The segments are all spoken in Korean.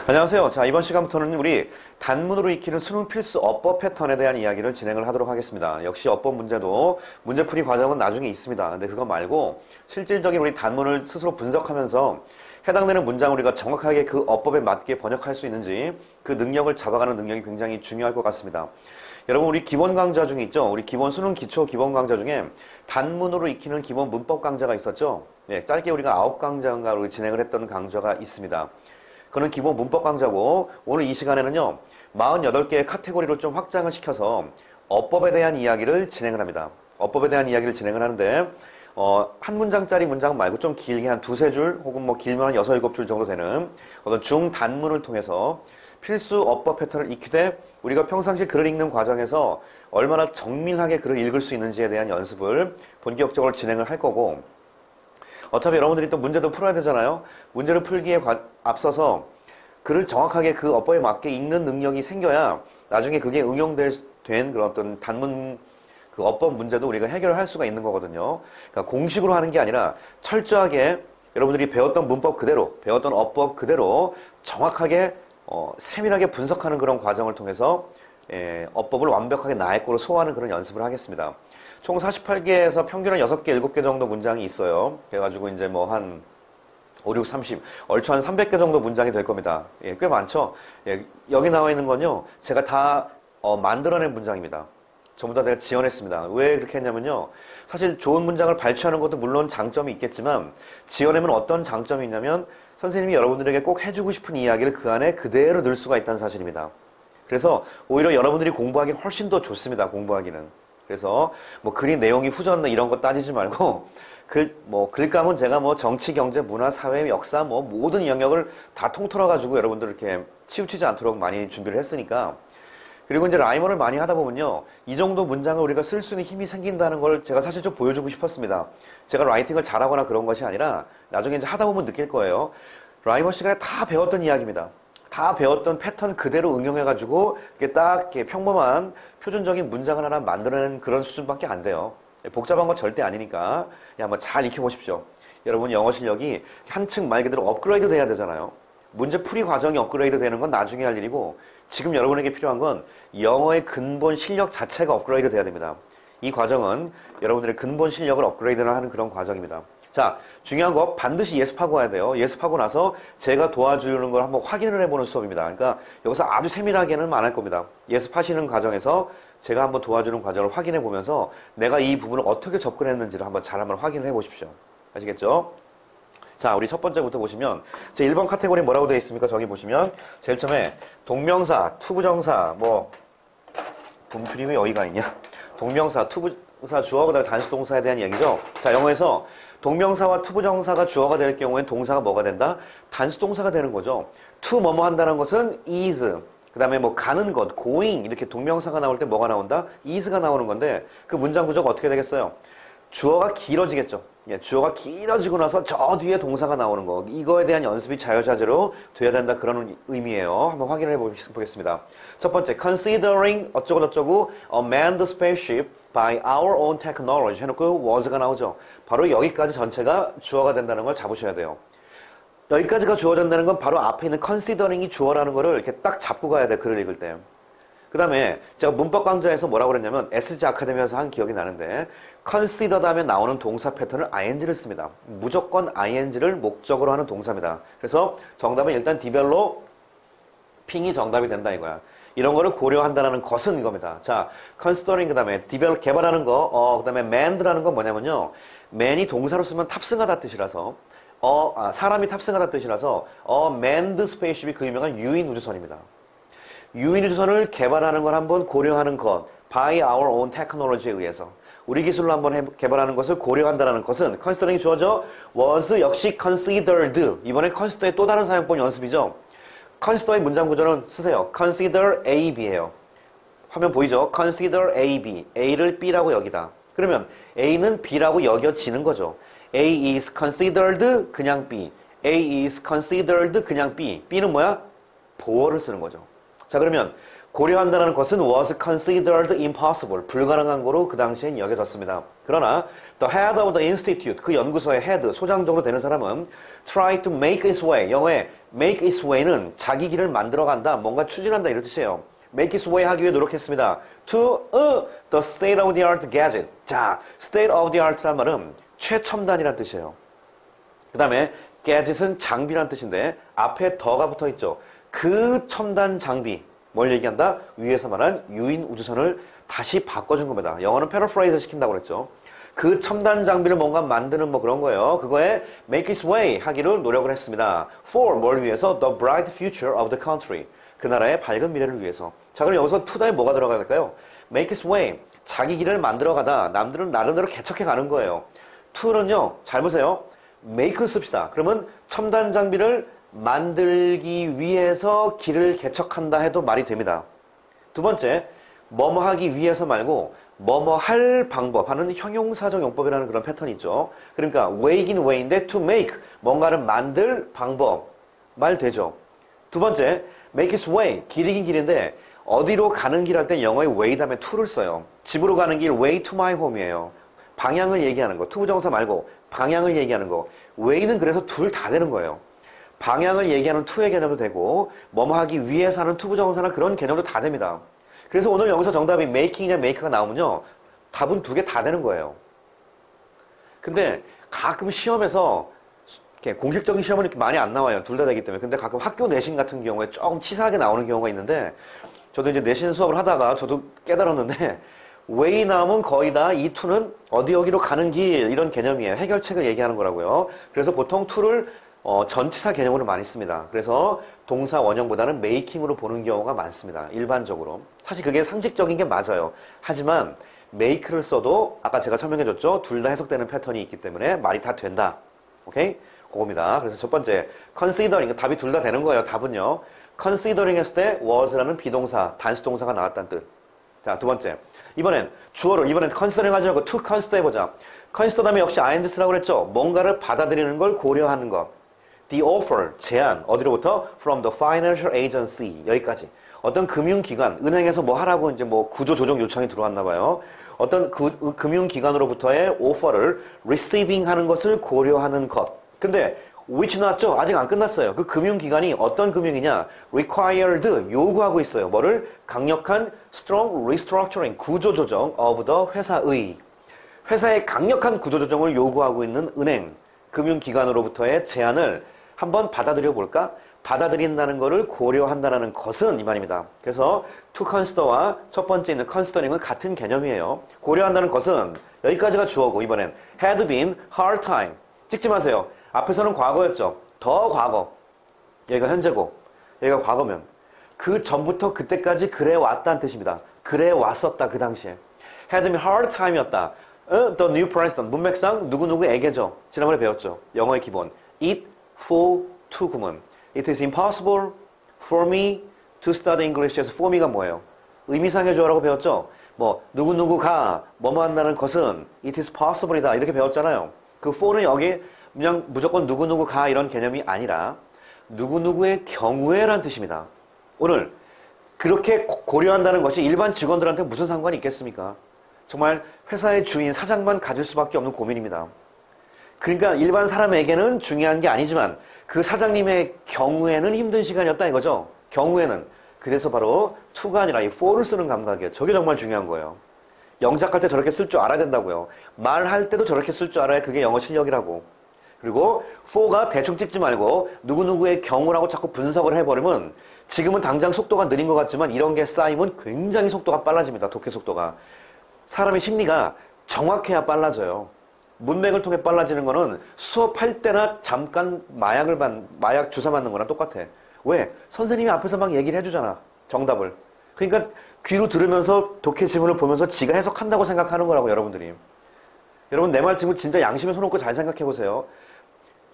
안녕하세요. 자, 이번 시간부터는 우리 단문으로 익히는 수능 필수 어법 패턴에 대한 이야기를 진행을 하도록 하겠습니다. 역시 어법 문제도 문제풀이 과정은 나중에 있습니다. 근데 그거 말고 실질적인 우리 단문을 스스로 분석하면서 해당되는 문장을 우리가 정확하게 그 어법에 맞게 번역할 수 있는지 그 능력을 잡아가는 능력이 굉장히 중요할 것 같습니다. 여러분, 우리 기본 강좌 중에 있죠? 우리 기본 수능 기초 기본 강좌 중에 단문으로 익히는 기본 문법 강좌가 있었죠? 네, 짧게 우리가 9강좌인가 진행을 했던 강좌가 있습니다. 그는 기본 문법 강좌고, 오늘 이 시간에는요 48개의 카테고리로 좀 확장을 시켜서 어법에 대한 이야기를 진행을 합니다. 어법에 대한 이야기를 진행을 하는데 한 문장짜리 문장 말고 좀 길게 한 두세 줄 혹은 뭐 길면 한 6, 7줄 정도 되는 어떤 중단문을 통해서 필수 어법 패턴을 익히되 우리가 평상시 글을 읽는 과정에서 얼마나 정밀하게 글을 읽을 수 있는지에 대한 연습을 본격적으로 진행을 할 거고, 어차피 여러분들이 또 문제도 풀어야 되잖아요. 문제를 풀기에 앞서서 글을 정확하게 그 어법에 맞게 읽는 능력이 생겨야 나중에 그게 된 그런 어떤 단문 그 어법 문제도 우리가 해결할 수가 있는 거거든요. 그러니까 공식으로 하는 게 아니라 철저하게 여러분들이 배웠던 문법 그대로, 배웠던 어법 그대로 정확하게 세밀하게 분석하는 그런 과정을 통해서 어법을 완벽하게 나의 거로 소화하는 그런 연습을 하겠습니다. 총 48개에서 평균 한 6개, 7개 정도 문장이 있어요. 그래가지고 이제 뭐 한 5, 6, 30, 얼추 한 300개 정도 문장이 될 겁니다. 꽤 많죠? 여기 나와 있는 건요, 제가 다 만들어낸 문장입니다. 전부 다 내가 지어냈습니다. 왜 그렇게 했냐면요, 사실 좋은 문장을 발췌하는 것도 물론 장점이 있겠지만 지어내면 어떤 장점이 있냐면 선생님이 여러분들에게 꼭 해주고 싶은 이야기를 그 안에 그대로 넣을 수가 있다는 사실입니다. 그래서 오히려 여러분들이 공부하기 훨씬 더 좋습니다. 공부하기는. 그래서 뭐 글이 내용이 후졌나 이런 거 따지지 말고 글감은 제가 뭐 정치, 경제, 문화, 사회, 역사 뭐 모든 영역을 다 통틀어 가지고 여러분들 이렇게 치우치지 않도록 많이 준비를 했으니까. 그리고 이제 라이머를 많이 하다 보면요, 이 정도 문장을 우리가 쓸 수 있는 힘이 생긴다는 걸 제가 사실 좀 보여주고 싶었습니다. 제가 라이팅을 잘하거나 그런 것이 아니라 나중에 이제 하다 보면 느낄 거예요. 라이머 시간에 다 배웠던 이야기입니다. 다 배웠던 패턴 그대로 응용해가지고 이게 딱 이렇게 평범한 표준적인 문장을 하나 만들어내는 그런 수준밖에 안 돼요. 복잡한 건 절대 아니니까 한번 잘 익혀보십시오. 여러분 영어 실력이 한층 말 그대로 업그레이드 돼야 되잖아요. 문제 풀이 과정이 업그레이드 되는 건 나중에 할 일이고, 지금 여러분에게 필요한 건 영어의 근본 실력 자체가 업그레이드 돼야 됩니다. 이 과정은 여러분들의 근본 실력을 업그레이드를 하는 그런 과정입니다. 자, 중요한 거 반드시 예습하고 와야 돼요. 예습하고 나서 제가 도와주는 걸 한번 확인을 해보는 수업입니다. 그러니까 여기서 아주 세밀하게는 안 할 겁니다. 예습하시는 과정에서 제가 한번 도와주는 과정을 확인해 보면서 내가 이 부분을 어떻게 접근했는지를 한번 확인을 해 보십시오. 아시겠죠? 자, 우리 첫 번째부터 보시면 제 1번 카테고리 뭐라고 되어 있습니까? 저기 보시면 제일 처음에 동명사, 투부정사, 뭐 분필이 왜 여기가 있냐? 동명사, 투부사, 주어가 다음에 단수동사에 대한 얘기죠. 자, 영어에서 동명사와 투부정사가 주어가 될 경우엔 동사가 뭐가 된다? 단수동사가 되는 거죠. to 뭐뭐 한다는 것은 is, 그 다음에 뭐 가는 것, going 이렇게 동명사가 나올 때 뭐가 나온다? is가 나오는 건데 그 문장 구조가 어떻게 되겠어요? 주어가 길어지겠죠. 주어가 길어지고 나서 저 뒤에 동사가 나오는 거, 이거에 대한 연습이 자유자재로 돼야 된다, 그런 의미예요. 한번 확인을 해보겠습니다. 첫 번째, considering 어쩌고저쩌고 a manned spaceship by our own technology 해놓고 was가 나오죠. 바로 여기까지 전체가 주어가 된다는 걸 잡으셔야 돼요. 여기까지가 주어 된다는 건 바로 앞에 있는 considering이 주어라는 거를 이렇게 딱 잡고 가야 돼, 글을 읽을 때. 그 다음에 제가 문법 강좌에서 뭐라고 그랬냐면 SG 아카데미에서 한 기억이 나는데, consider 다음에 나오는 동사 패턴을 ing를 씁니다. 무조건 ing를 목적으로 하는 동사입니다. 그래서 정답은 일단 developing이 정답이 된다 이거야. 이런 거를 고려한다는 것은 이겁니다. 자, considering 그 다음에 develop 개발하는 거, 그 다음에 manned라는 건 뭐냐면요, man이 동사로 쓰면 탑승하다 뜻이라서 사람이 탑승하다 뜻이라서 manned spaceship이 그 유명한 유인 우주선입니다. 유인 우주선을 개발하는 걸 한번 고려하는 것, by our own technology에 의해서 우리 기술로 한번 개발하는 것을 고려한다는 것은 considering이 주어져 was 역시 considered. 이번에 consider의 또 다른 사용법 연습이죠. consider의 문장 구조는 쓰세요. consider A, B예요. 화면 보이죠? consider A, B. A를 B라고 여기다. 그러면 A는 B라고 여겨지는 거죠. A is considered 그냥 B. A is considered 그냥 B. B는 뭐야? 보어를 쓰는 거죠. 자, 그러면 고려한다는 것은 was considered impossible. 불가능한 거로 그 당시엔 여겨졌습니다. 그러나 the head of the institute, 그 연구소의 head, 소장 정도 되는 사람은 try to make his way, 영어에 make its way는 자기 길을 만들어간다, 뭔가 추진한다 이런 뜻이에요. make its way 하기 위해 노력했습니다. to the state of the art gadget. 자, state of the art란 말은 최첨단이란 뜻이에요. 그 다음에 gadget은 장비란 뜻인데 앞에 더가 붙어 있죠. 그 첨단 장비, 뭘 얘기한다? 위에서 말한 유인 우주선을 다시 바꿔준 겁니다. 영어는 paraphrase 시킨다고 그랬죠. 그 첨단 장비를 뭔가 만드는 뭐 그런 거예요. 그거에 make its way 하기를 노력을 했습니다. for 뭘 위해서? the bright future of the country. 그 나라의 밝은 미래를 위해서. 자, 그럼 여기서 to 다음에 뭐가 들어가야 될까요? make its way. 자기 길을 만들어가다 남들은 나름대로 개척해 가는 거예요. to는요, 잘 보세요. make 씁시다. 그러면 첨단 장비를 만들기 위해서 길을 개척한다 해도 말이 됩니다. 두 번째, 뭐뭐 하기 위해서 말고 뭐뭐 할 방법 하는 형용사적 용법이라는 그런 패턴이 있죠. 그러니까 way긴 way인데 to make, 뭔가를 만들 방법 말 되죠. 두 번째, make its way, 길이긴 길인데 어디로 가는 길 할 때 영어에 way 다음에 to를 써요. 집으로 가는 길 way to my home이에요. 방향을 얘기하는 거, to 부정사 말고 방향을 얘기하는 거. way는 그래서 둘 다 되는 거예요. 방향을 얘기하는 to의 개념도 되고 뭐뭐 하기 위해서 하는 to 부정사나 그런 개념도 다 됩니다. 그래서 오늘 여기서 정답이 making이냐 make가 나오면요, 답은 두 개 다 되는 거예요. 근데 가끔 시험에서 이렇게 공식적인 시험은 이렇게 많이 안 나와요. 둘 다 되기 때문에. 근데 가끔 학교 내신 같은 경우에 조금 치사하게 나오는 경우가 있는데, 저도 이제 내신 수업을 하다가 저도 깨달았는데, way 나오면 거의 다 이 to는 어디 여기로 가는 길 이런 개념이에요. 해결책을 얘기하는 거라고요. 그래서 보통 to를 전치사 개념으로 많이 씁니다. 그래서 동사 원형보다는 making으로 보는 경우가 많습니다. 일반적으로. 사실 그게 상식적인 게 맞아요. 하지만 make를 써도 아까 제가 설명해줬죠. 둘 다 해석되는 패턴이 있기 때문에 말이 다 된다. 오케이? 그겁니다. 그래서 첫 번째, considering, 답이 둘 다 되는 거예요. 답은요. considering 했을 때 was라는 비동사, 단수 동사가 나왔다는 뜻. 자, 두 번째. 이번엔 주어를, 이번엔 considering 하지 말고 to consider 해보자. consider 다음에 역시 ing 쓰라고 그랬죠. 뭔가를 받아들이는 걸 고려하는 것. The offer, 제안, 어디로부터? From the financial agency, 여기까지. 어떤 금융기관, 은행에서 뭐 하라고 이제 뭐 구조조정 요청이 들어왔나 봐요. 어떤 금융기관으로부터의 오퍼를 receiving 하는 것을 고려하는 것. 근데 which 나왔죠? 아직 안 끝났어요. 그 금융기관이 어떤 금융이냐? required, 요구하고 있어요. 뭐를? 강력한 strong restructuring, 구조조정 of the 회사의. 회사의 강력한 구조조정을 요구하고 있는 은행, 금융기관으로부터의 제안을 한번 받아들여 볼까? 받아들인다는 것을 고려한다는 것은 이 말입니다. 그래서 to consider와 첫 번째 있는 considering은 같은 개념이에요. 고려한다는 것은 여기까지가 주어고 이번엔 had been hard time. 찍지 마세요. 앞에서는 과거였죠. 더 과거. 여기가 현재고 여기가 과거면 그 전부터 그때까지 그래 왔다는 뜻입니다. 그래 왔었다 그 당시에. had been hard time이었다. The new president, 문맥상 누구누구에게죠. 지난번에 배웠죠. 영어의 기본. It for to 구문. It is impossible for me to study English에서 for me가 뭐예요? 의미상의 조어라고 배웠죠. 뭐 누구누구가 뭐뭐 한다는 것은 it is possible이다 이렇게 배웠잖아요. 그 for는 여기 그냥 무조건 누구누구가 이런 개념이 아니라 누구누구의 경우에란 뜻입니다. 오늘 그렇게 고려한다는 것이 일반 직원들한테 무슨 상관이 있겠습니까? 정말 회사의 주인, 사장만 가질 수밖에 없는 고민입니다. 그러니까 일반 사람에게는 중요한 게 아니지만 그 사장님의 경우에는 힘든 시간이었다 이거죠. 경우에는. 그래서 바로 to가 아니라 이 for를 쓰는 감각이에요. 저게 정말 중요한 거예요. 영작할 때 저렇게 쓸 줄 알아야 된다고요. 말할 때도 저렇게 쓸 줄 알아야 그게 영어 실력이라고. 그리고 for가 대충 찍지 말고 누구누구의 경우라고 자꾸 분석을 해버리면 지금은 당장 속도가 느린 것 같지만 이런 게 쌓이면 굉장히 속도가 빨라집니다. 독해 속도가. 사람의 심리가 정확해야 빨라져요. 문맥을 통해 빨라지는 거는 수업할 때나 잠깐 마약 주사 맞는 거랑 똑같아. 왜? 선생님이 앞에서 막 얘기를 해주잖아. 정답을. 그러니까 귀로 들으면서 독해 지문을 보면서 지가 해석한다고 생각하는 거라고 여러분들이. 여러분 내 말 지금 진짜 양심에 손 얹고 잘 생각해 보세요.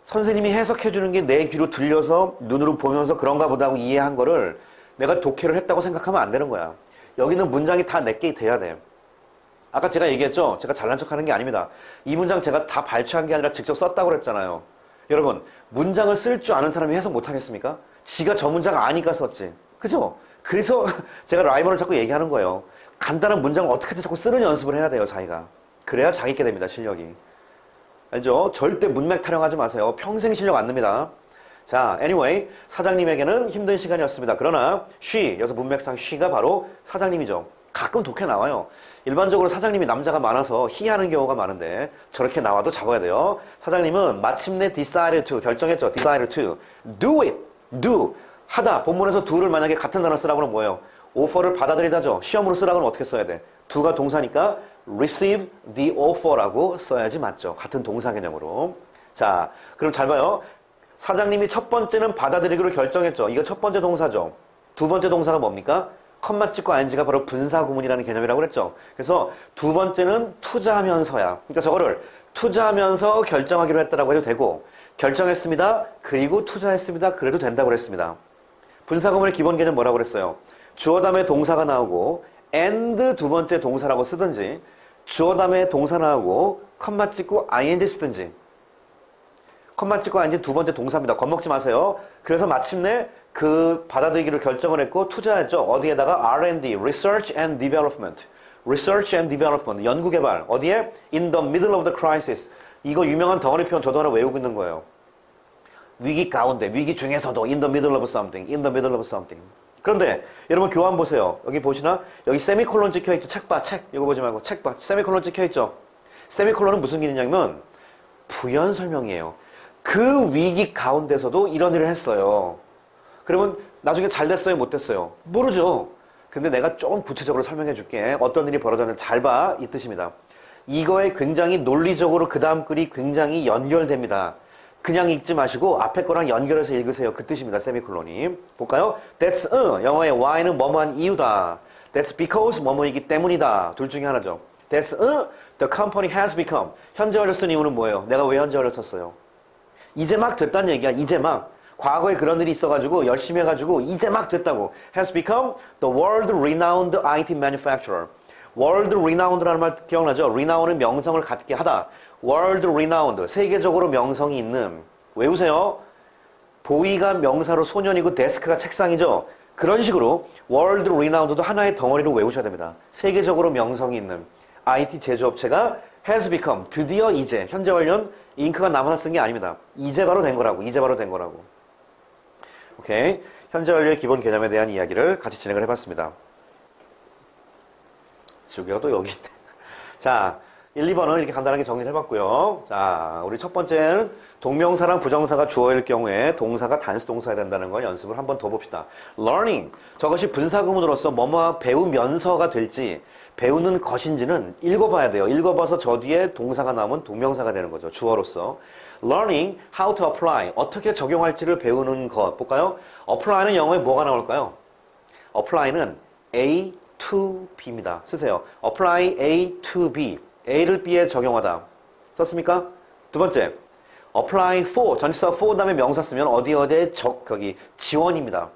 선생님이 해석해 주는 게 내 귀로 들려서 눈으로 보면서 그런가 보다 하고 이해한 거를 내가 독해를 했다고 생각하면 안 되는 거야. 여기는 문장이 다 내게 돼야 돼. 아까 제가 얘기했죠? 제가 잘난 척 하는 게 아닙니다. 이 문장 제가 다 발췌한 게 아니라 직접 썼다고 그랬잖아요. 여러분, 문장을 쓸 줄 아는 사람이 해석 못 하겠습니까? 지가 저 문장 아니까 썼지. 그죠? 그래서 제가 라이벌을 자꾸 얘기하는 거예요. 간단한 문장을 어떻게든 자꾸 쓰는 연습을 해야 돼요, 자기가. 그래야 자기 있게 됩니다, 실력이. 알죠? 절대 문맥 타령하지 마세요. 평생 실력 안 납니다. 자, anyway, 사장님에게는 힘든 시간이었습니다. 그러나 she, 여기서 문맥상 she가 바로 사장님이죠. 가끔 독해 나와요. 일반적으로 사장님이 남자가 많아서 he 하는 경우가 많은데 저렇게 나와도 잡아야 돼요. 사장님은 마침내 decided to, 결정했죠. decided to do it, do, 하다. 본문에서 do를 만약에 같은 단어 쓰라고 하면 뭐예요? offer를 받아들이다죠. 시험으로 쓰라고 하면 어떻게 써야 돼? do가 동사니까 receive the offer라고 써야지 맞죠. 같은 동사 개념으로. 자, 그럼 잘 봐요. 사장님이 첫 번째는 받아들이기로 결정했죠. 이거 첫 번째 동사죠. 두 번째 동사가 뭡니까? 컴마 찍고 ing가 바로 분사구문이라는 개념이라고 그랬죠. 그래서 두 번째는 투자하면서야. 그러니까 저거를 투자하면서 결정하기로 했다라고 해도 되고, 결정했습니다. 그리고 투자했습니다. 그래도 된다고 그랬습니다. 분사구문의 기본 개념 뭐라고 그랬어요? 주어 다음에 동사가 나오고 and 두 번째 동사라고 쓰든지, 주어 다음에 동사 나오고 컴마 찍고 ing 쓰든지. 컴마 찍고 ing 두 번째 동사입니다. 겁먹지 마세요. 그래서 마침내 그 받아들이기로 결정을 했고 투자했죠. 어디에다가 R&D, Research and Development. Research and Development, 연구개발. 어디에? In the middle of the crisis. 이거 유명한 덩어리 표현 저도 하나 외우고 있는 거예요. 위기 가운데, 위기 중에서도 in the middle of something, in the middle of something. 그런데 여러분 교환 보세요. 여기 보시나? 여기 세미콜론 찍혀있죠. 책 봐, 책. 이거 보지 말고 책 봐. 세미콜론 찍혀있죠. 세미콜론은 무슨 기능이냐면 부연 설명이에요. 그 위기 가운데서도 이런 일을 했어요. 그러면 나중에 잘 됐어요? 못 됐어요? 모르죠. 근데 내가 조금 구체적으로 설명해 줄게. 어떤 일이 벌어졌는지 잘 봐. 이 뜻입니다. 이거에 굉장히 논리적으로 그 다음 글이 굉장히 연결됩니다. 그냥 읽지 마시고 앞에 거랑 연결해서 읽으세요. 그 뜻입니다. 세미콜론이. 볼까요? That's, 영어의 why는 뭐뭐한 이유다. That's because 뭐뭐이기 때문이다. 둘 중에 하나죠. That's, the company has become. 현재 완료 쓴 이유는 뭐예요? 내가 왜 현재 완료 썼어요? 이제 막 됐다는 얘기야. 이제 막. 과거에 그런 일이 있어가지고 열심히 해가지고 이제 막 됐다고. Has become the world-renowned IT manufacturer. world-renowned라는 말 기억나죠? renown은 명성을 갖게 하다. world-renowned, 세계적으로 명성이 있는. 외우세요. 보이가 명사로 소년이고 데스크가 책상이죠. 그런 식으로 world-renowned도 하나의 덩어리로 외우셔야 됩니다. 세계적으로 명성이 있는 IT 제조업체가 has become, 드디어 이제, 현재 완료는 잉크가 남아서 쓴 게 아닙니다. 이제 바로 된 거라고. 이제 바로 된 거라고. 오케이. 현재 완료의 기본 개념에 대한 이야기를 같이 진행을 해봤습니다. 지우개가 또 여기 있네. 자, 1, 2번은 이렇게 간단하게 정리를 해봤고요. 자, 우리 첫 번째는 동명사랑 부정사가 주어일 경우에 동사가 단수 동사야 된다는 걸 연습을 한 번 더 봅시다. learning. 저것이 분사구문으로서 뭐뭐 배우면서가 될지 배우는 것인지는 읽어봐야 돼요. 읽어봐서 저 뒤에 동사가 나오면 동명사가 되는 거죠. 주어로서. learning how to apply. 어떻게 적용할지를 배우는 것. 볼까요? apply는 영어에 뭐가 나올까요? apply는 A to B입니다. 쓰세요. apply A to B. A를 B에 적용하다. 썼습니까? 두 번째. apply for. 전치사 for 다음에 명사 쓰면 어디에 거기 지원입니다.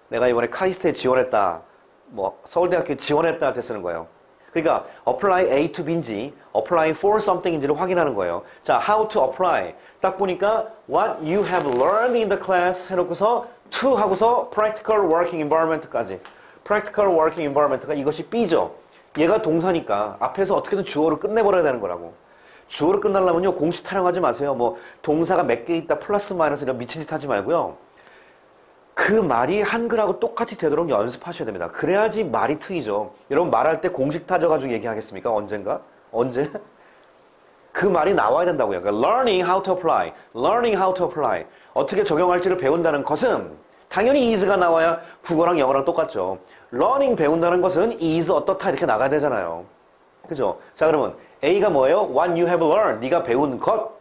내가 이번에 카이스트에 지원했다. 뭐 서울대학교에 지원했다 할 때 쓰는 거예요. 그러니까 apply A to B인지 apply for something인지를 확인하는 거예요. 자, how to apply. 딱 보니까 what you have learned in the class 해놓고서 to 하고서 practical working environment까지. practical working environment가 이것이 B죠. 얘가 동사니까 앞에서 어떻게든 주어로 끝내버려야 되는 거라고. 주어로 끝나려면요 공식 타령하지 마세요. 뭐 동사가 몇 개 있다 플러스 마이너스 이런 미친 짓 하지 말고요. 그 말이 한글하고 똑같이 되도록 연습하셔야 됩니다. 그래야지 말이 트이죠. 여러분 말할 때 공식 타져가지고 얘기하겠습니까? 언젠가? 언제? 그 말이 나와야 된다고요. 그러니까 learning how to apply. learning how to apply. 어떻게 적용할지를 배운다는 것은 당연히 is가 나와야 국어랑 영어랑 똑같죠. learning 배운다는 것은 is 어떻다 이렇게 나가야 되잖아요. 그죠? 자, 그러면 A가 뭐예요? What you have learned. 네가 배운 것.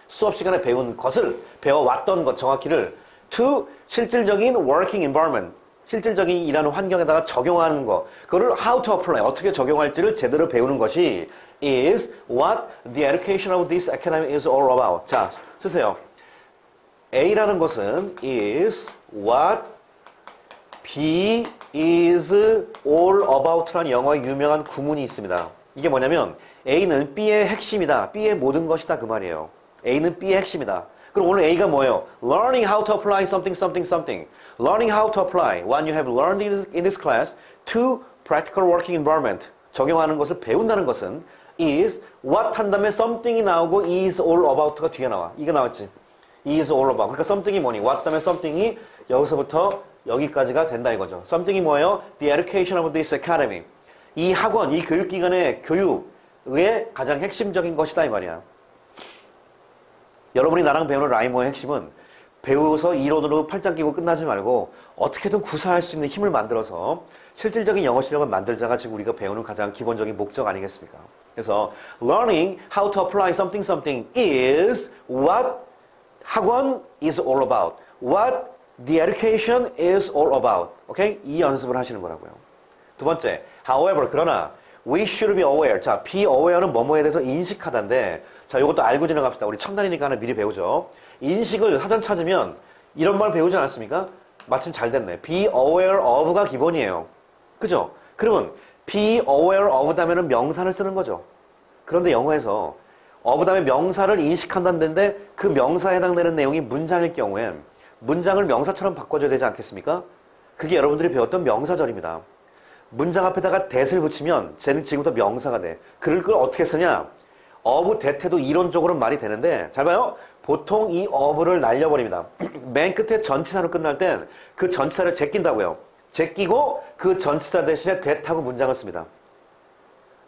수업 시간에 배운 것을 배워왔던 것 정확히를 to 실질적인 working environment. 실질적인 일하는 환경에다가 적용하는 거. 그거를 how to apply. 어떻게 적용할지를 제대로 배우는 것이 is what the education of this academy is all about. 자, 쓰세요. A라는 것은 is what B is all about라는 영어의 유명한 구문이 있습니다. 이게 뭐냐면 A는 B의 핵심이다. B의 모든 것이다 그 말이에요. A는 B의 핵심이다. 그럼 오늘 A가 뭐예요? Learning how to apply something, something, something. Learning how to apply what you have learned in this class to practical working environment. 적용하는 것을 배운다는 것은 is what 한 다음에 something이 나오고 is all about가 뒤에 나와. 이게 나왔지. is all about. 그러니까 something이 뭐니? what 다음에 something이 여기서부터 여기까지가 된다 이거죠. something이 뭐예요? The education of this academy. 이 학원, 이 교육기관의 교육의 가장 핵심적인 것이다 이 말이야. 여러분이 나랑 배우는 라이머의 핵심은 배워서 이론으로 팔짱 끼고 끝나지 말고 어떻게든 구사할 수 있는 힘을 만들어서 실질적인 영어 실력을 만들자가 지금 우리가 배우는 가장 기본적인 목적 아니겠습니까? 그래서 learning how to apply something something is what 학원 is all about. What the education is all about. 오케이? 이 연습을 하시는 거라고요. 두 번째, however, 그러나 we should be aware. 자, be aware는 뭐뭐에 대해서 인식하다인데 자, 이것도 알고 지나갑시다. 우리 첫날이니까 하나 미리 배우죠. 인식을 사전 찾으면 이런 말 배우지 않았습니까? 마침 잘 됐네. be aware of가 기본이에요. 그죠? 그러면 be aware of 다음에는 명사를 쓰는 거죠. 그런데 영어에서 of 다음에 명사를 인식한다는데 그 명사에 해당되는 내용이 문장일 경우엔 문장을 명사처럼 바꿔줘야 되지 않겠습니까? 그게 여러분들이 배웠던 명사절입니다. 문장 앞에다가 that을 붙이면 쟤는 지금부터 명사가 돼. 그걸 어떻게 쓰냐? of that해도 이론적으로 말이 되는데 잘 봐요. 보통 이 of를 날려버립니다. 맨 끝에 전치사로 끝날 땐 그 전치사를 제낀다고요. 제끼고 그 전치사 대신에 that하고 문장을 씁니다.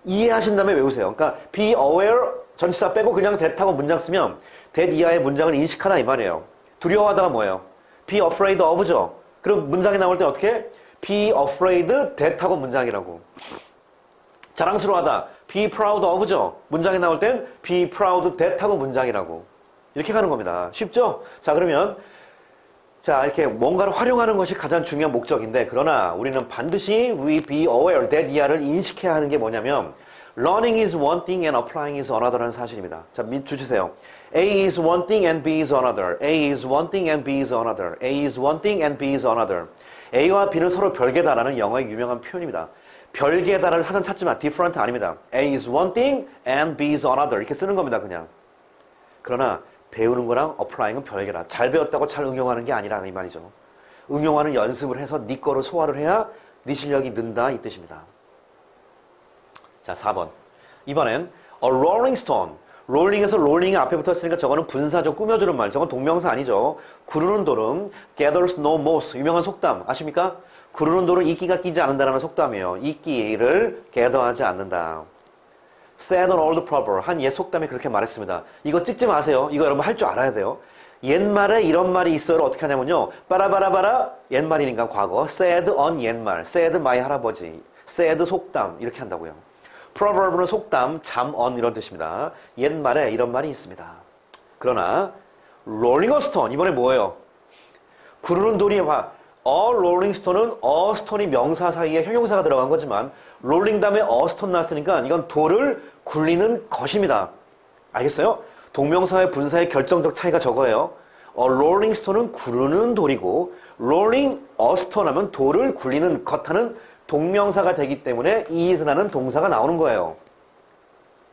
이해하신 다음에 외우세요. 그러니까 be aware 전치사 빼고 그냥 that하고 문장 쓰면 that 이하의 문장을 인식하다 이 말이에요. 두려워하다가 뭐예요? be afraid of죠. 그럼 문장이 나올 때 어떻게? be afraid that하고 문장이라고. 자랑스러워하다. be proud of죠. 문장이 나올 땐 be proud that하고 문장이라고. 이렇게 가는 겁니다. 쉽죠? 자, 그러면 자, 이렇게 뭔가를 활용하는 것이 가장 중요한 목적인데 그러나 우리는 반드시 we be aware that 이하를 인식해야 하는 게 뭐냐면 learning is one thing and applying is another라는 사실입니다. 자, 주세요. A is one thing and B is another. A is one thing and B is another. A is one thing and B is another. A와 B는 서로 별개다라는 영어의 유명한 표현입니다. 별개다를 사전 찾지 마. different 아닙니다. A is one thing and B is another. 이렇게 쓰는 겁니다, 그냥. 그러나 배우는 거랑 applying은 별개다. 잘 배웠다고 잘 응용하는 게 아니라 이 말이죠. 응용하는 연습을 해서 네 거를 소화를 해야 네 실력이 는다 이 뜻입니다. 자, 4번. 이번엔 a rolling stone. 롤링에서 롤링이 앞에 붙었으니까 저거는 분사죠. 꾸며주는 말. 저건 동명사 아니죠. 구르는 돌은 gathers no moss. 유명한 속담 아십니까? 구르는 돌은 이끼가 끼지 않는다는 속담이에요. 이끼를 gather하지 않는다. Said an old proverb. 한 옛 속담이 그렇게 말했습니다. 이거 찍지 마세요. 이거 여러분 할 줄 알아야 돼요. 옛말에 이런 말이 있어요. 어떻게 하냐면요. 빠라바라바라 옛말이니까 과거. Said on 옛말. Said my 할아버지. Said 속담. 이렇게 한다고요. Proverb는 속담, 잠 on 이런 뜻입니다. 옛말에 이런 말이 있습니다. 그러나 Rolling a stone. 이번에 뭐예요? 구르는 돌이 봐. A rolling stone은 a stone이 명사 사이에 형용사가 들어간 거지만 rolling 다음에 a stone 나왔으니까 이건 돌을 굴리는 것입니다. 알겠어요? 동명사의 분사의 결정적 차이가 저거예요. A rolling stone은 구르는 돌이고 rolling a stone 하면 돌을 굴리는 것 하는 동명사가 되기 때문에 is라는 동사가 나오는 거예요.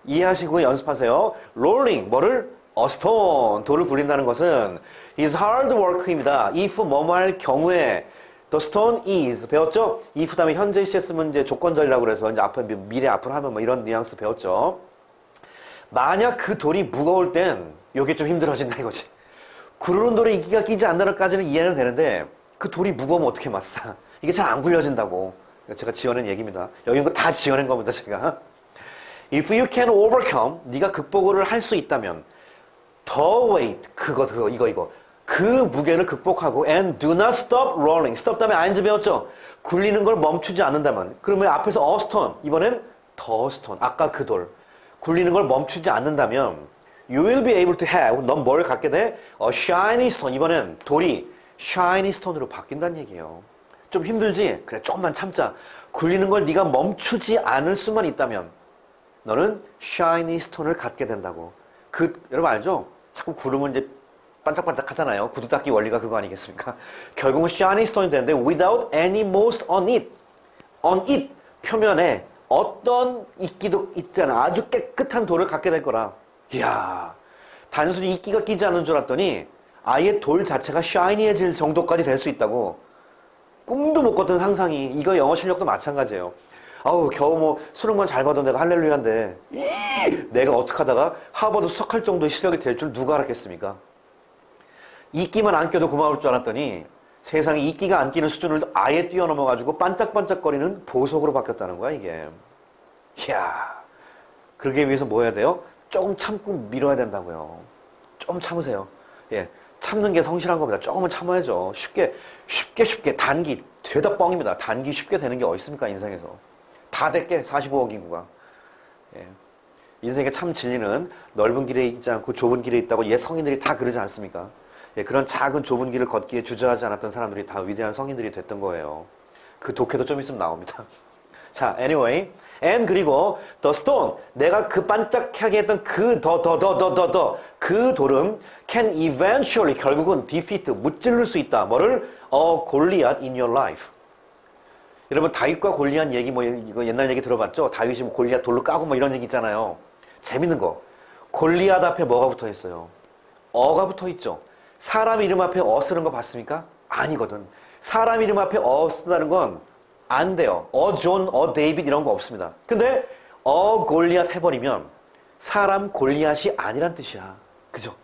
이해하시고 연습하세요. rolling 뭐를? a stone 돌을 굴린다는 것은 is hard work입니다. if 뭐뭐 할 경우에 the stone is 배웠죠? if 다음에 현재 시제 쓰면 이제 조건절이라고 그래서 이제 앞에 미래 앞으로 하면 뭐 이런 뉘앙스 배웠죠. 만약 그 돌이 무거울 땐 이게 좀 힘들어진다 이거지. 구르는 돌에 이끼가 끼지 않는다까지는 이해는 되는데 그 돌이 무거우면 어떻게 맞사? 이게 잘 안 굴려진다고. 제가 지어낸 얘기입니다. 여기 있는 거 다 지어낸 겁니다, 제가. If you can overcome, 네가 극복을 할 수 있다면 the weight, 이거. 그 무게를 극복하고 and do not stop rolling. stop 다음에 ing 배웠죠? 굴리는 걸 멈추지 않는다면. 그러면 앞에서 a stone, 이번엔 the stone. 아까 그 돌. 굴리는 걸 멈추지 않는다면 you will be able to have, 넌 뭘 갖게 돼? a shiny stone. 이번엔 돌이 shiny stone으로 바뀐다는 얘기예요. 좀 힘들지? 그래, 조금만 참자. 굴리는 걸 네가 멈추지 않을 수만 있다면 너는 shiny stone을 갖게 된다고. 여러분 알죠? 자꾸 구르면 이제 반짝반짝 하잖아요. 구두 닦기 원리가 그거 아니겠습니까? 결국은 shiny stone이 되는데 without any moss on it. on it. 표면에 어떤 이끼도 있지 않아. 아주 깨끗한 돌을 갖게 될 거라. 이야, 단순히 이끼가 끼지 않는 줄 알았더니 아예 돌 자체가 샤이니해질 정도까지 될 수 있다고. 꿈도 못 꿨던 상상이. 이거 영어 실력도 마찬가지예요. 아우, 겨우 뭐 수능만 잘 봐도 내가 할렐루야인데 내가 어떻게 하다가 하버드 수석할 정도의 실력이 될 줄 누가 알았겠습니까? 이끼만 안 껴도 고마울 줄 알았더니 세상에 이끼가 안 끼는 수준을 아예 뛰어넘어가지고 반짝반짝거리는 보석으로 바뀌었다는 거야, 이게. 이야, 그러기 위해서 뭐 해야 돼요? 조금 참고 밀어야 된다고요. 좀 참으세요. 예, 참는 게 성실한 겁니다. 조금은 참아야죠. 쉽게 단기 되다 뻥입니다. 단기 쉽게 되는 게 어디 있습니까, 인생에서. 다 됐게 45억 인구가. 예. 인생의 참 진리는 넓은 길에 있지 않고 좁은 길에 있다고 옛 성인들이 다 그러지 않습니까? 예, 그런 작은 좁은 길을 걷기에 주저하지 않았던 사람들이 다 위대한 성인들이 됐던 거예요. 그 독해도 좀 있으면 나옵니다. 자, anyway. and 그리고 the stone. 내가 그 반짝하게 했던 그 그 돌은 can eventually 결국은 defeat 무찌를 수 있다. 뭐를? a Goliath in your life. 여러분 다윗과 골리앗 얘기 뭐 이거 옛날 얘기 들어봤죠? 다윗이 뭐 골리앗 돌로 까고 뭐 이런 얘기 있잖아요. 재밌는 거. 골리앗 앞에 뭐가 붙어 있어요? 어가 붙어 있죠. 사람 이름 앞에 어 쓰는 거 봤습니까? 아니거든. 사람 이름 앞에 어 쓴다는 건 안 돼요. 어 존, 어 데이빗 이런 거 없습니다. 근데 어 골리앗 해버리면 사람 골리앗이 아니란 뜻이야. 그죠?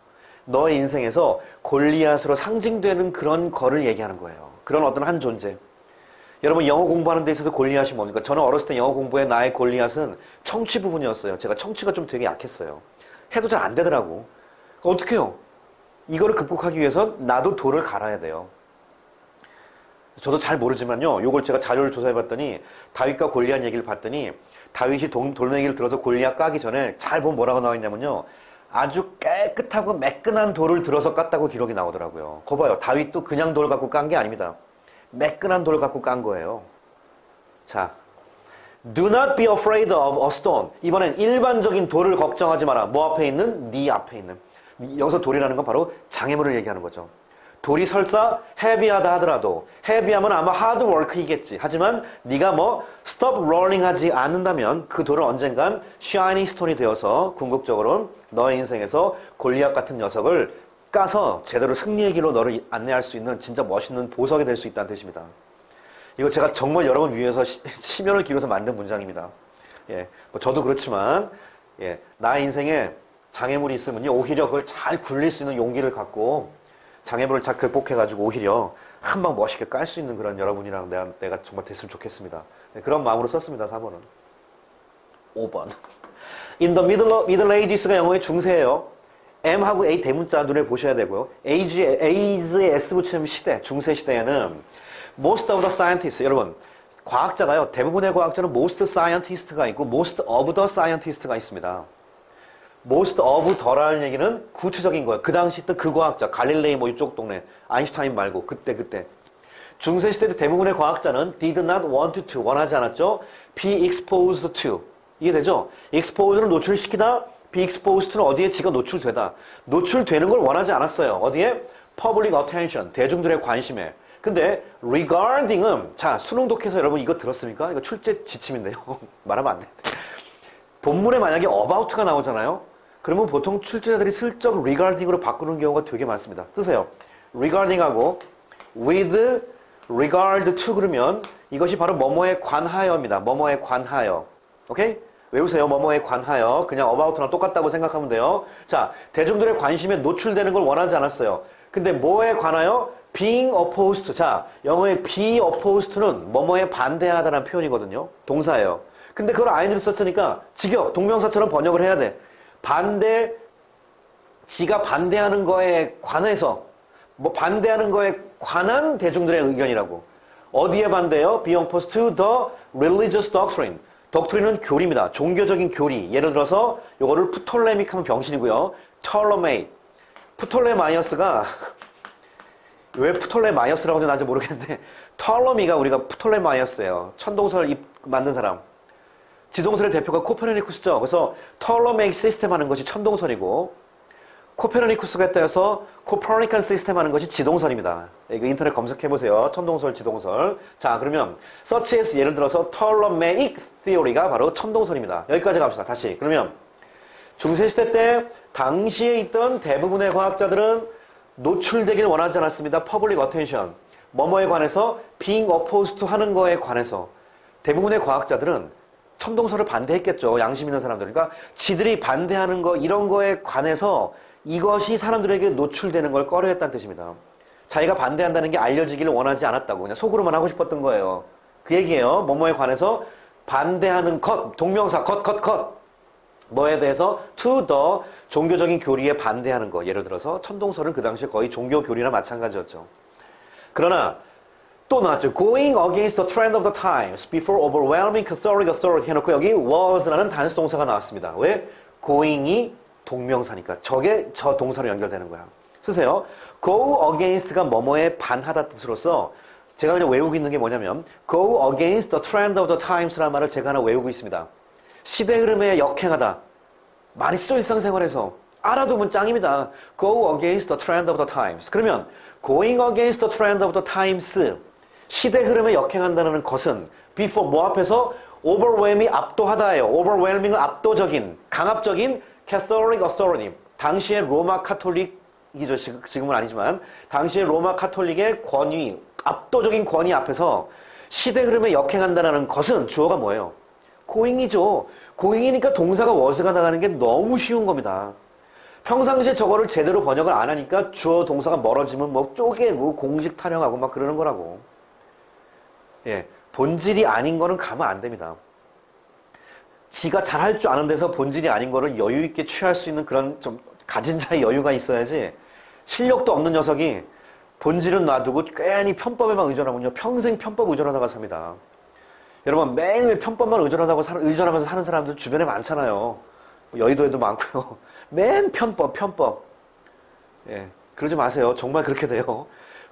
너의 인생에서 골리앗으로 상징되는 그런 거를 얘기하는 거예요. 그런 어떤 한 존재. 여러분 영어 공부하는 데 있어서 골리앗이 뭡니까? 저는 어렸을 때 영어 공부에 나의 골리앗은 청취 부분이었어요. 제가 청취가 좀 되게 약했어요. 해도 잘 안 되더라고. 어떻게 해요? 이거를 극복하기 위해서 나도 돌을 갈아야 돼요. 저도 잘 모르지만요. 요걸 제가 자료를 조사해봤더니 다윗과 골리앗 얘기를 봤더니 다윗이 돌멩이를 들어서 골리앗 까기 전에 잘 보면 뭐라고 나와 있냐면요. 아주 깨끗하고 매끈한 돌을 들어서 깠다고 기록이 나오더라고요. 거 봐요. 다윗도 그냥 돌 갖고 깐 게 아닙니다. 매끈한 돌 갖고 깐 거예요. 자, do not be afraid of a stone. 이번엔 일반적인 돌을 걱정하지 마라. 뭐 앞에 있는? 네 앞에 있는. 여기서 돌이라는 건 바로 장애물을 얘기하는 거죠. 돌이 설사 헤비하다 하더라도 헤비하면 아마 하드워크이겠지. 하지만 네가 뭐 stop rolling 하지 않는다면 그 돌은 언젠간 shining stone이 되어서 궁극적으로 너의 인생에서 골리앗 같은 녀석을 까서 제대로 승리의 길로 너를 안내할 수 있는 진짜 멋있는 보석이 될 수 있다는 뜻입니다. 이거 제가 정말 여러분 위해서 심혈을 기울여서 만든 문장입니다. 예, 뭐 저도 그렇지만 예, 나의 인생에 장애물이 있으면요 오히려 그걸 잘 굴릴 수 있는 용기를 갖고 장애물을 잘 극복해가지고 오히려 한 방 멋있게 깔 수 있는 그런 여러분이랑 내가 정말 됐으면 좋겠습니다. 네, 그런 마음으로 썼습니다. 4번은. 5번. In the Middle Ages가 영어의 중세예요. M하고 A 대문자 눈에 보셔야 되고요. Age에 S 붙이면 시대, 중세 시대에는 most of the scientists, 여러분 과학자가요. 대부분의 과학자는 most scientist가 있고 most of the scientist가 있습니다. most of the라는 얘기는 구체적인 거예요. 그 당시 때 그 과학자, 갈릴레이 뭐 이쪽 동네, 아인슈타인 말고 그때. 중세시대 때 대부분의 과학자는 did not want to, 원하지 않았죠. be exposed to. 이해되죠? exposed는 노출시키다, be exposed는 어디에 지가 노출되다. 노출되는 걸 원하지 않았어요. 어디에? public attention, 대중들의 관심에. 근데 regarding은 자 수능 독해서 여러분 이거 들었습니까? 이거 출제 지침인데요. 말하면 안 돼. 본문에 만약에 about가 나오잖아요. 그러면 보통 출제자들이 슬쩍 regarding으로 바꾸는 경우가 되게 많습니다. 쓰세요. regarding하고 with regard to 그러면 이것이 바로 뭐뭐에 관하여입니다. 뭐뭐에 관하여. 오케이? 외우세요. 뭐뭐에 관하여. 그냥 about랑 똑같다고 생각하면 돼요. 자, 대중들의 관심에 노출되는 걸 원하지 않았어요. 근데 뭐에 관하여? being opposed. 자, 영어의 be opposed는 뭐뭐에 반대하다라는 표현이거든요. 동사예요. 근데 그걸 ing로 썼으니까 직역, 동명사처럼 번역을 해야 돼. 반대, 지가 반대하는 거에 관해서, 뭐 반대하는 거에 관한 대중들의 의견이라고. 어디에 반대요? Be opposed to the religious doctrine. doctrine은 교리입니다. 종교적인 교리. 예를 들어서 요거를 프톨레믹 하면 병신이고요. 톨로메이. 프톨레마이어스가 왜 프톨레마이어스라고 하는지 난지 모르겠는데 톨로미가 우리가 프톨레마이어스예요. 천동설 만든 사람. 지동설의 대표가 코페르니쿠스죠. 그래서 톨로메익 시스템 하는 것이 천동설이고 코페르니쿠스가 따라서 코퍼니칸 시스템 하는 것이 지동설입니다. 이거 인터넷 검색해보세요. 천동설, 지동설. 자, 그러면 such as 예를 들어서 톨로메익 theory가 바로 천동설입니다. 여기까지 갑시다. 다시. 그러면 중세시대 때 당시에 있던 대부분의 과학자들은 노출되길 원하지 않았습니다. public attention. 뭐뭐에 관해서 being opposed to 하는 거에 관해서 대부분의 과학자들은 천동설을 반대했겠죠. 양심 있는 사람들. 그러니까 지들이 반대하는 거 이런 거에 관해서 이것이 사람들에게 노출되는 걸 꺼려했다는 뜻입니다. 자기가 반대한다는 게 알려지기를 원하지 않았다고 그냥 속으로만 하고 싶었던 거예요. 그 얘기예요. 뭐뭐에 관해서 반대하는 것, 동명사 것. 뭐에 대해서 to the 종교적인 교리에 반대하는 거. 예를 들어서 천동설은 그 당시에 거의 종교 교리나 마찬가지였죠. 그러나 또 나왔죠. Going against the trend of the times before overwhelming Catholic authority 해놓고 여기 was라는 단수 동사가 나왔습니다. 왜? going이 동명사니까 저게 저 동사로 연결되는 거야. 쓰세요. go against가 뭐뭐에 반하다 뜻으로서 제가 그냥 외우고 있는 게 뭐냐면 go against the trend of the times라는 말을 제가 하나 외우고 있습니다. 시대 흐름에 역행하다. 많이 쓰죠, 일상생활에서. 알아두면 짱입니다. go against the trend of the times. 그러면 going against the trend of the times 시대 흐름에 역행한다는 것은 before 뭐 앞에서 overwhelming이 압도하다예요. overwhelming은 압도적인, 강압적인 Catholic authority. 당시의 로마 카톨릭이죠. 지금은 아니지만 당시의 로마 카톨릭의 권위, 압도적인 권위 앞에서 시대 흐름에 역행한다는 것은 주어가 뭐예요? going이죠. going이니까 동사가 was가 나가는 게 너무 쉬운 겁니다. 평상시에 저거를 제대로 번역을 안 하니까 주어 동사가 멀어지면 뭐 쪼개고 공식 타령하고 막 그러는 거라고. 예, 본질이 아닌 거는 가면 안 됩니다. 지가 잘할 줄 아는 데서 본질이 아닌 거를 여유 있게 취할 수 있는 그런 좀 가진 자의 여유가 있어야지 실력도 없는 녀석이 본질은 놔두고 괜히 편법에만 의존하면요 평생 편법 의존하다가 삽니다. 여러분 매일 편법만 의존하면서 사는 사람들 주변에 많잖아요. 여의도에도 많고요. 맨 편법. 예, 그러지 마세요. 정말 그렇게 돼요.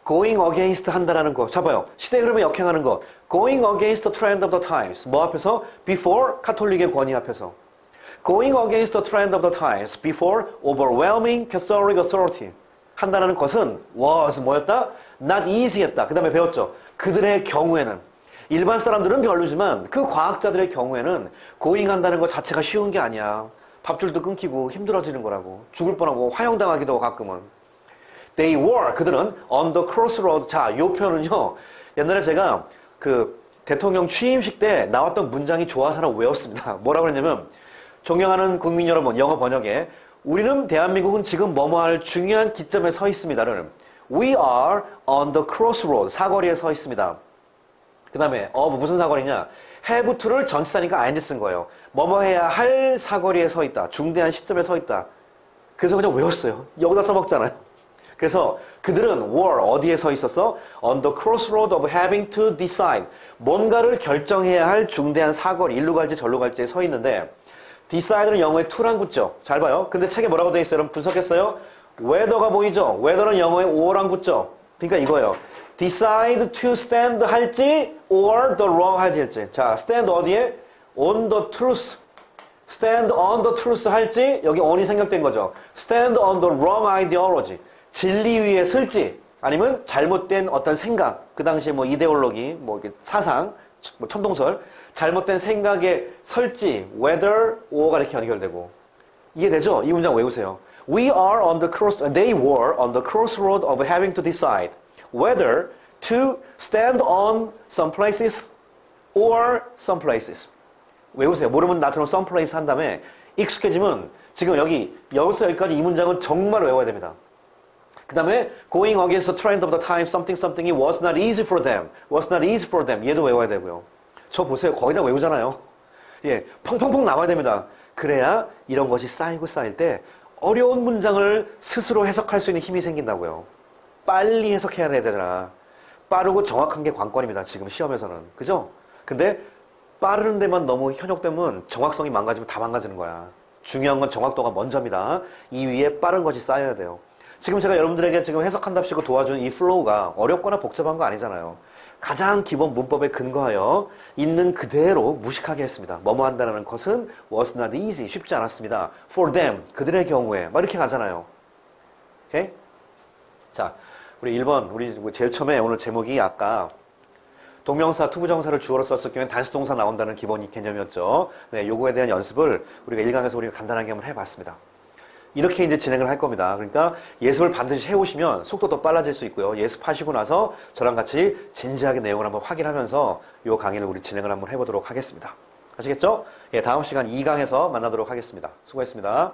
going against 한다라는 거. 잡아요. 시대 흐름에 역행하는 것. going against the trend of the times. 뭐 앞에서? before 카톨릭의 권위 앞에서. going against the trend of the times before overwhelming Catholic authority. 한다는 것은 was 뭐였다? not easy였다. 그 다음에 배웠죠. 그들의 경우에는 일반 사람들은 별로지만 그 과학자들의 경우에는 going 한다는 것 자체가 쉬운 게 아니야. 밥줄도 끊기고 힘들어지는 거라고. 죽을 뻔하고 화형당하기도 하고 가끔은. They were, 그들은 on the crossroad. 자, 요 표현은요. 옛날에 제가 그 대통령 취임식 때 나왔던 문장이 좋아서 하나 외웠습니다. 뭐라고 그랬냐면 존경하는 국민 여러분, 영어 번역에 우리는 대한민국은 지금 뭐뭐 할 중요한 기점에 서 있습니다를 We are on the crossroad. 사거리에 서 있습니다. 그 다음에 무슨 사거리냐? have to를 전치사니까 ing 쓴 거예요. 뭐뭐 해야 할 사거리에 서 있다. 중대한 시점에 서 있다. 그래서 그냥 외웠어요. 여기다 써먹잖아요. 그래서 그들은 were 어디에 서 있었어? On the crossroad of having to decide. 뭔가를 결정해야 할 중대한 사거리, 일로 갈지 절로 갈지에 서 있는데 decide는 영어에 to랑 붙죠. 잘 봐요. 근데 책에 뭐라고 되어 있어요? 여러분 분석했어요? whether가 보이죠? whether는 영어에 or랑 붙죠. 그러니까 이거예요. decide to stand 할지 or the wrong 할지. 자, stand 어디에? on the truth. stand on the truth 할지 여기 on이 생략된 거죠. stand on the wrong ideology. 진리 위에 설지 아니면 잘못된 어떤 생각 그 당시에 뭐 이데올로기 뭐 사상 뭐 천동설 잘못된 생각에 설지 whether or가 이렇게 연결되고 이해되죠? 이 문장 외우세요. We are on the they were on the crossroad of having to decide whether to stand on some places or some places. 외우세요. 모르면 나처럼 some place 한 다음에 익숙해지면 지금 여기서 여기까지 이 문장은 정말 외워야 됩니다. 그 다음에 going against the trend of the time something이 was not easy for them. was not easy for them. 얘도 외워야 되고요. 저 보세요. 거의 다 외우잖아요. 예, 펑펑펑 나와야 됩니다. 그래야 이런 것이 쌓이고 쌓일 때 어려운 문장을 스스로 해석할 수 있는 힘이 생긴다고요. 빨리 해석해야 되잖아. 빠르고 정확한 게 관건입니다. 지금 시험에서는. 그죠? 근데 빠르는 데만 너무 현혹되면 정확성이 망가지면 다 망가지는 거야. 중요한 건 정확도가 먼저입니다. 이 위에 빠른 것이 쌓여야 돼요. 지금 제가 여러분들에게 지금 해석한답시고 도와준 이 플로우가 어렵거나 복잡한 거 아니잖아요. 가장 기본 문법에 근거하여 있는 그대로 무식하게 했습니다. 뭐뭐 한다는 것은 was not easy. 쉽지 않았습니다. For them. 그들의 경우에. 막 이렇게 가잖아요. 오케이? 자, 우리 1번. 우리 제일 처음에 오늘 제목이 아까 동명사, 투부정사를 주어로 썼을 경우에 단수동사 나온다는 기본 개념이었죠. 네, 요거에 대한 연습을 우리가 1강에서 우리가 간단하게 한번 해봤습니다. 이렇게 이제 진행을 할 겁니다. 그러니까 예습을 반드시 해오시면 속도도 빨라질 수 있고요. 예습하시고 나서 저랑 같이 진지하게 내용을 한번 확인하면서 이 강의를 우리 진행을 한번 해보도록 하겠습니다. 아시겠죠? 예, 다음 시간 2강에서 만나도록 하겠습니다. 수고했습니다.